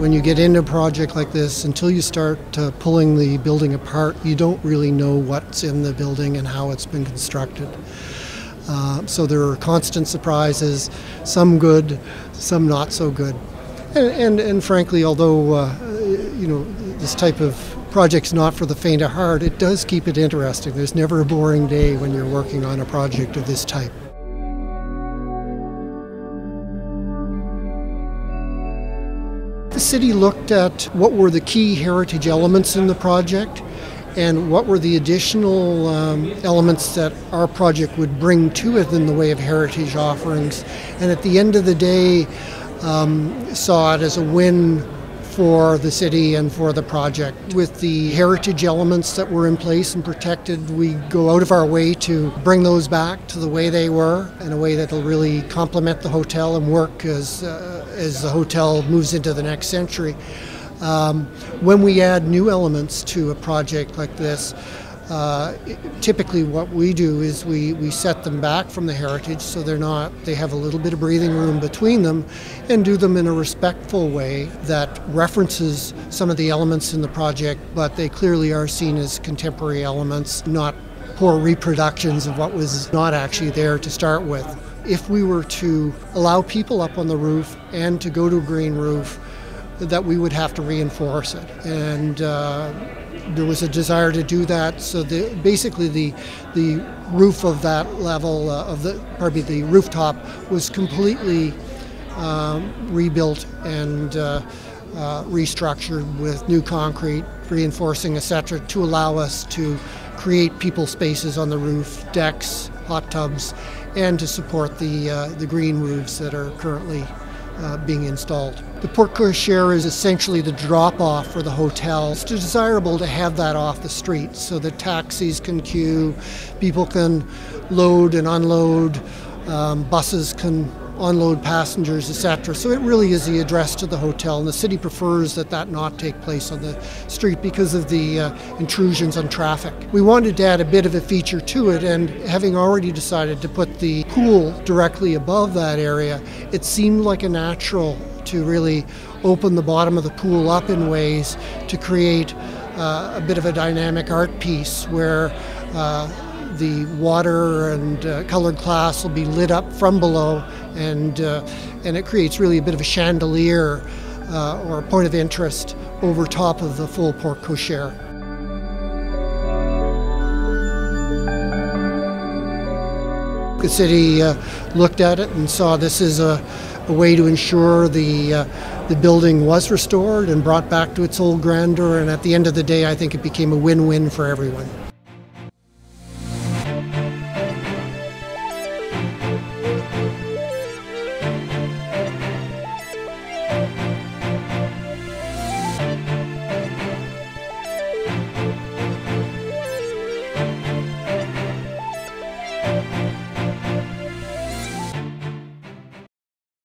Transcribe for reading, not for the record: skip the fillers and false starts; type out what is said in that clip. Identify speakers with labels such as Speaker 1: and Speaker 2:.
Speaker 1: When you get into a project like this, until you start pulling the building apart, you don't really know what's in the building and how it's been constructed. So there are constant surprises, some good, some not so good. And frankly, although this type of project's not for the faint of heart, it does keep it interesting. There's never a boring day when you're working on a project of this type. The city looked at what were the key heritage elements in the project and what were the additional elements that our project would bring to it in the way of heritage offerings. And at the end of the day, saw it as a win for the city and for the project. With the heritage elements that were in place and protected, we go out of our way to bring those back to the way they were, in a way that will really complement the hotel and work as the hotel moves into the next century. When we add new elements to a project like this, typically what we do is we set them back from the heritage so they have a little bit of breathing room between them, and do them in a respectful way that references some of the elements in the project, but they clearly are seen as contemporary elements, not poor reproductions of what was not actually there to start with. If we were to allow people up on the roof and to go to a green roof, that we would have to reinforce it. And there was a desire to do that, so basically the roof of that level, the rooftop was completely rebuilt and restructured with new concrete, reinforcing, etc., to allow us to create people spaces on the roof, decks, hot tubs, and to support the green roofs that are currently being installed. The porte cochere is essentially the drop-off for the hotel. It's desirable to have that off the street so that taxis can queue, people can load and unload, buses can unload passengers, etc. So it really is the address to the hotel, and the city prefers that not take place on the street because of the intrusions on traffic. We wanted to add a bit of a feature to it, and having already decided to put the pool directly above that area, it seemed like a natural to really open the bottom of the pool up in ways to create a bit of a dynamic art piece where the water and colored glass will be lit up from below, and it creates really a bit of a chandelier or a point of interest over top of the full porte cochere. The city looked at it and saw this as a way to ensure the building was restored and brought back to its old grandeur, and at the end of the day I think it became a win-win for everyone.